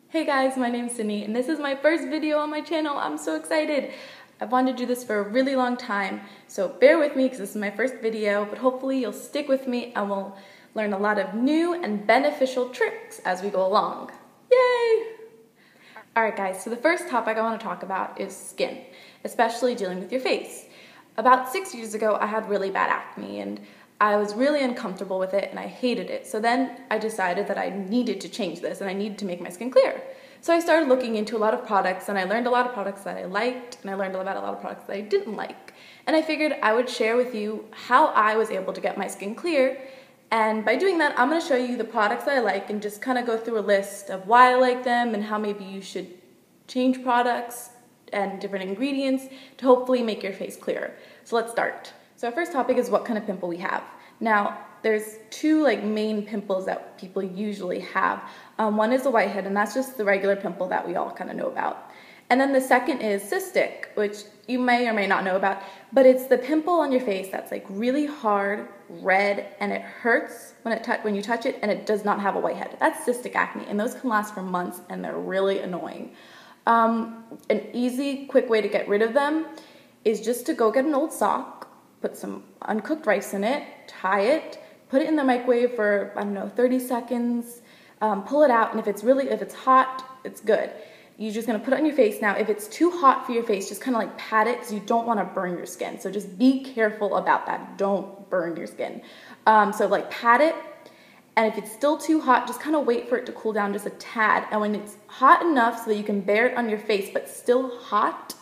Hey guys, my name's Sydney and this is my first video on my channel. I'm so excited. I've wanted to do this for a really long time, so bear with me because this is my first video, but hopefully you'll stick with me and we'll learn a lot of new and beneficial tricks as we go along. Yay! Alright guys, so the first topic I want to talk about is skin, especially dealing with your face. About 6 years ago, I had really bad acne and I was really uncomfortable with it and I hated it. So then I decided that I needed to change this and I needed to make my skin clear. So I started looking into a lot of products and I learned a lot of products that I liked and I learned about a lot of products that I didn't like. And I figured I would share with you how I was able to get my skin clear. And by doing that, I'm going to show you the products that I like and just kind of go through a list of why I like them and how maybe you should change products and different ingredients to hopefully make your face clearer. So let's start. So our first topic is what kind of pimple we have. Now, there's two main pimples that people usually have. One is a whitehead, and that's just the regular pimple that we all kind of know about. And then the second is cystic, which you may or may not know about, but it's the pimple on your face that's really hard, red, and it hurts when you touch it, and it does not have a whitehead. That's cystic acne, and those can last for months, and they're really annoying. An easy, quick way to get rid of them is just to go get an old sock, put some uncooked rice in it, tie it, put it in the microwave for, 30 seconds, pull it out, and if it's hot, it's good. You're just gonna put it on your face. Now, if it's too hot for your face, just kind of pat it because you don't wanna burn your skin. So just be careful about that. Don't burn your skin. So pat it, and if it's still too hot, just kind of wait for it to cool down just a tad. And when it's hot enough so that you can bear it on your face, but still hot,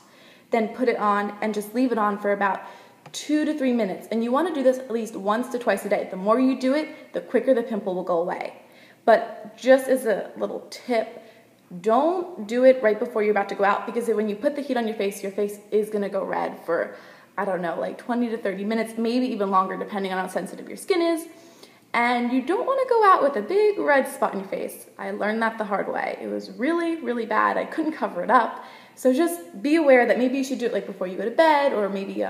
then put it on and just leave it on for about 2 to 3 minutes. And you want to do this at least once to twice a day. The more you do it, the quicker the pimple will go away. But just as a little tip, don't do it right before you're about to go out, because when you put the heat on your face is going to go red for, 20 to 30 minutes, maybe even longer depending on how sensitive your skin is. And you don't want to go out with a big red spot on your face. I learned that the hard way. It was really, really bad. I couldn't cover it up. So just be aware that maybe you should do it before you go to bed, or maybe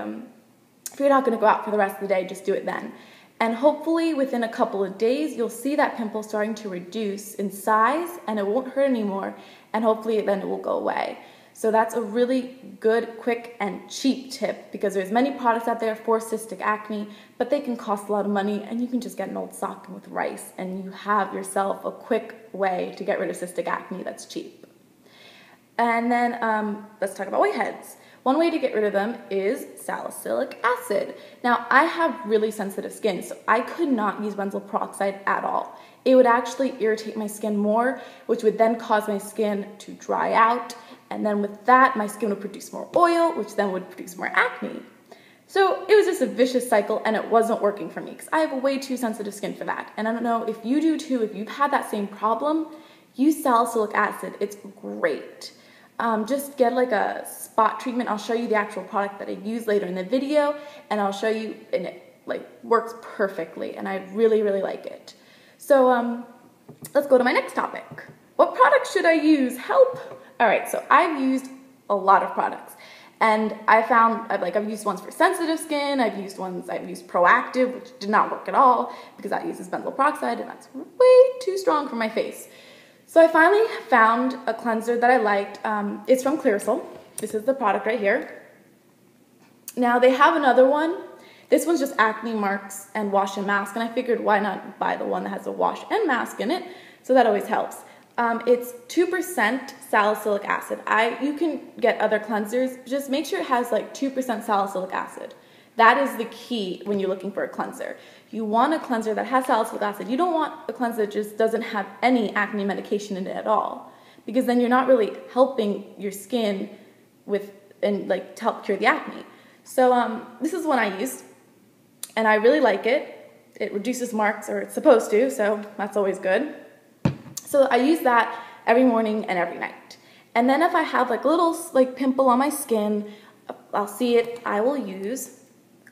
if you're not going to go out for the rest of the day, just do it then. And hopefully within a couple of days, you'll see that pimple starting to reduce in size and it won't hurt anymore. And hopefully then it will go away. So that's a really good, quick, and cheap tip, because there's many products out there for cystic acne, but they can cost a lot of money, and you can just get an old sock with rice and you have yourself a quick way to get rid of cystic acne that's cheap. And then let's talk about whiteheads. One way to get rid of them is salicylic acid. Now, I have really sensitive skin, so I could not use benzoyl peroxide at all. It would actually irritate my skin more, which would then cause my skin to dry out, and then with that, my skin would produce more oil, which then would produce more acne. So it was just a vicious cycle, and it wasn't working for me because I have a way too sensitive skin for that. And I don't know if you do too. If you've had that same problem, use salicylic acid. It's great. Just get a spot treatment. I'll show you the actual product that I use later in the video, and I'll show you, and it works perfectly, and I really, really like it. So let's go to my next topic. What products should I use? Help! All right, so I've used a lot of products, and I found I've used ones for sensitive skin. I've used Proactive, which did not work at all because that uses benzoyl peroxide, and that's way too strong for my face. So I finally found a cleanser that I liked. It's from Clearasil. This is the product right here. Now they have another one. This one's just acne marks and wash and mask, and I figured why not buy the one that has a wash and mask in it, so that always helps. It's 2% salicylic acid. You can get other cleansers, just make sure it has 2% salicylic acid. That is the key when you're looking for a cleanser. You want a cleanser that has salicylic acid. You don't want a cleanser that just doesn't have any acne medication in it at all, because then you're not really helping your skin to help cure the acne. So this is one I used, and I really like it. It reduces marks, or it's supposed to, so that's always good. So I use that every morning and every night. And then if I have a little pimple on my skin, I'll see it, I will use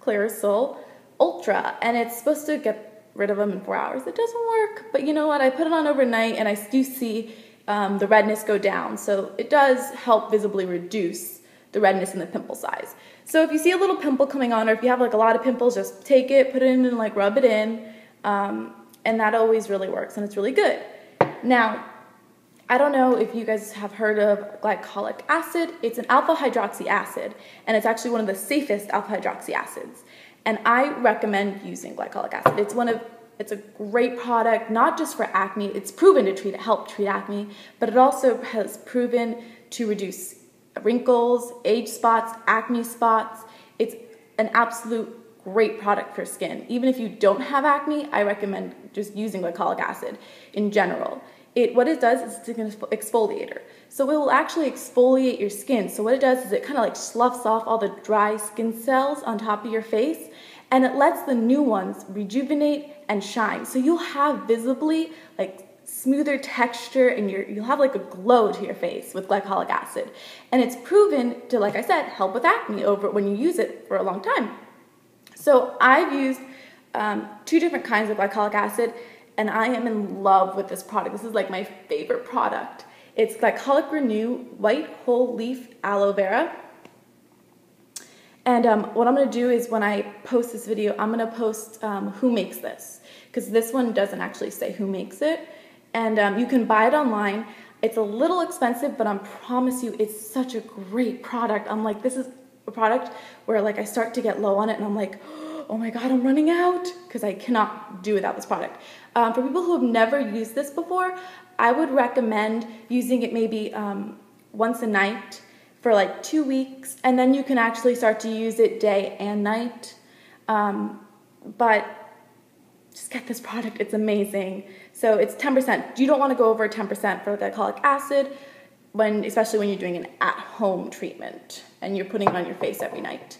Clearasil Ultra, and it's supposed to get rid of them in 4 hours. It doesn't work, but you know what? I put it on overnight, and I do see the redness go down. So it does help visibly reduce the redness and the pimple size. So if you see a little pimple coming on, or if you have a lot of pimples, just take it, put it in, and rub it in, and that always really works, and it's really good. Now, I don't know if you guys have heard of glycolic acid. It's an alpha hydroxy acid, and it's actually one of the safest alpha hydroxy acids. And I recommend using glycolic acid. It's a great product, not just for acne. It's proven to help treat acne, but it also has proven to reduce wrinkles, age spots, acne spots. It's an absolute great product for skin. Even if you don't have acne, I recommend just using glycolic acid in general. What it does is it's an exfoliator. So it will actually exfoliate your skin. So what it does is it kind of like sloughs off all the dry skin cells on top of your face, and it lets the new ones rejuvenate and shine. So you'll have visibly like smoother texture, and you'll have like a glow to your face with glycolic acid. And it's proven to, like I said, help with acne when you use it for a long time. So I've used 2 different kinds of glycolic acid, and I am in love with this product. This is like my favorite product. It's Glycolic ReNew White Whole Leaf Aloe Vera. And what I'm going to do is when I post this video, I'm going to post who makes this, because this one doesn't actually say who makes it. And you can buy it online. It's a little expensive, but I promise you it's such a great product. I'm like, this is a product where like I start to get low on it and I'm like, oh my God, I'm running out, because I cannot do without this product. For people who have never used this before, I would recommend using it maybe once a night for like 2 weeks, and then you can actually start to use it day and night. But just get this product, it's amazing. So it's 10%. You don't want to go over 10% for glycolic acid, especially when you're doing an at-home treatment and you're putting it on your face every night.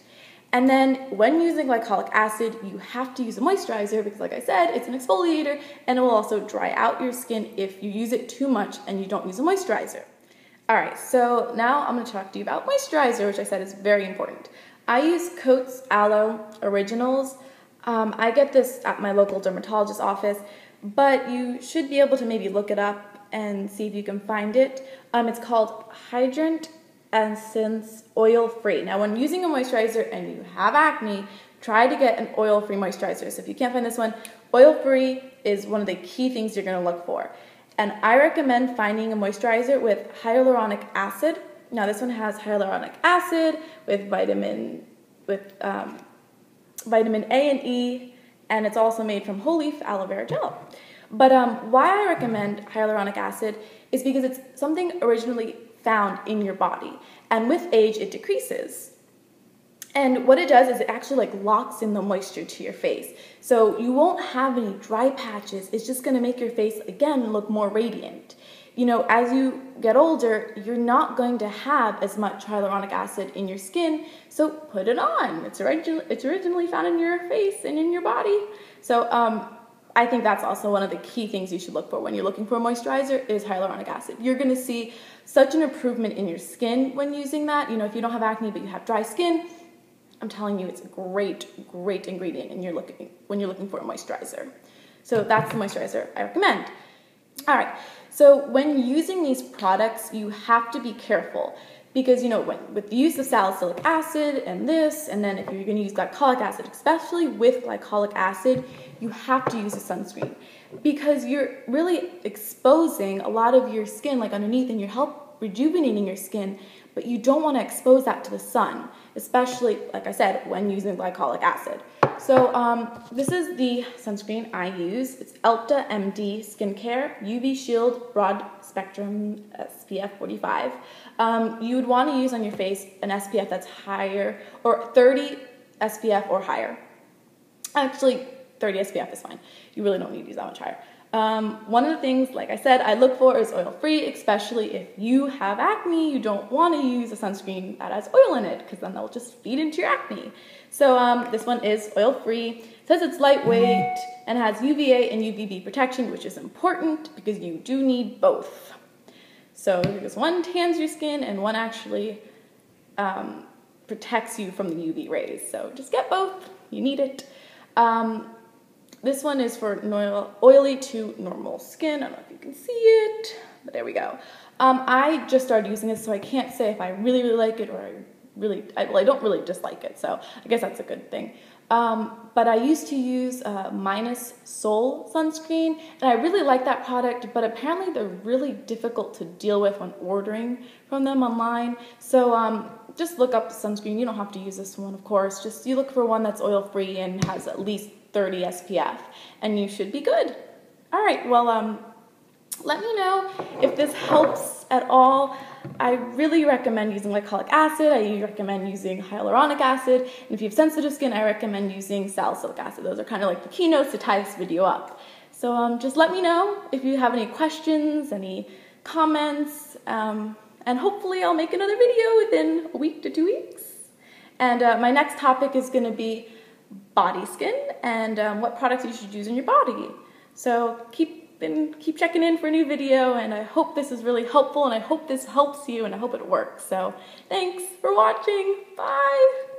And then when using glycolic acid, you have to use a moisturizer because, like I said, it's an exfoliator, and it will also dry out your skin if you use it too much and you don't use a moisturizer. All right, so now I'm going to talk to you about moisturizer, which I said is very important. I use Coats Aloe Originals. I get this at my local dermatologist office, but you should be able to maybe look it up and see if you can find it. It's called Hydrant Essence Oil Free. Now, when using a moisturizer and you have acne, try to get an oil-free moisturizer. So if you can't find this one, oil-free is one of the key things you're going to look for. And I recommend finding a moisturizer with hyaluronic acid. Now, this one has hyaluronic acid with vitamin A and E, and it's also made from whole leaf aloe vera gel. But why I recommend hyaluronic acid is because it's something originally found in your body, and with age it decreases. And what it does is it actually like locks in the moisture to your face, so you won't have any dry patches. It's just going to make your face again look more radiant. You know, as you get older, you're not going to have as much hyaluronic acid in your skin, so put it on. It's originally found in your face and in your body. So I think that's also one of the key things you should look for when you're looking for a moisturizer is hyaluronic acid. You're going to see such an improvement in your skin when using that. You know, if you don't have acne but you have dry skin, I'm telling you, it's a great, great ingredient when you're looking for a moisturizer. So that's the moisturizer I recommend. All right, so when using these products, you have to be careful because, you know, with the use of salicylic acid and this, and then if you're going to use glycolic acid, especially with glycolic acid, you have to use a sunscreen because you're really exposing a lot of your skin like underneath, and you're rejuvenating your skin, but you don't want to expose that to the sun, especially, like I said, when using glycolic acid. So this is the sunscreen I use. It's Elta MD Skincare UV Shield Broad Spectrum SPF 45. You would want to use on your face an SPF that's higher, or 30 SPF or higher. Actually, 30 SPF is fine. You really don't need to use that much higher. One of the things, like I said, I look for is oil-free, especially if you have acne. You don't want to use a sunscreen that has oil in it because then they'll just feed into your acne. So this one is oil-free. It says it's lightweight and has UVA and UVB protection, which is important because you do need both. So because one tans your skin and one actually protects you from the UV rays. So just get both. You need it. This one is for oily to normal skin. I don't know if you can see it, but there we go. I just started using this, so I can't say if I really, really like it or I don't really dislike it. So I guess that's a good thing. But I used to use Minus Sol sunscreen, and I really like that product, but apparently they're really difficult to deal with when ordering from them online. So just look up the sunscreen. You don't have to use this one, of course. Just you look for one that's oil-free and has at least 30 SPF, and you should be good. All right, well, let me know if this helps at all. I really recommend using glycolic acid. I recommend using hyaluronic acid. And if you have sensitive skin, I recommend using salicylic acid. Those are kind of like the keynotes to tie this video up. So just let me know if you have any questions, any comments, and hopefully I'll make another video within a week to 2 weeks. And my next topic is going to be body skin and what products you should use in your body. So keep checking in for a new video, and I hope this is really helpful, and I hope this helps you, and I hope it works. So thanks for watching. Bye.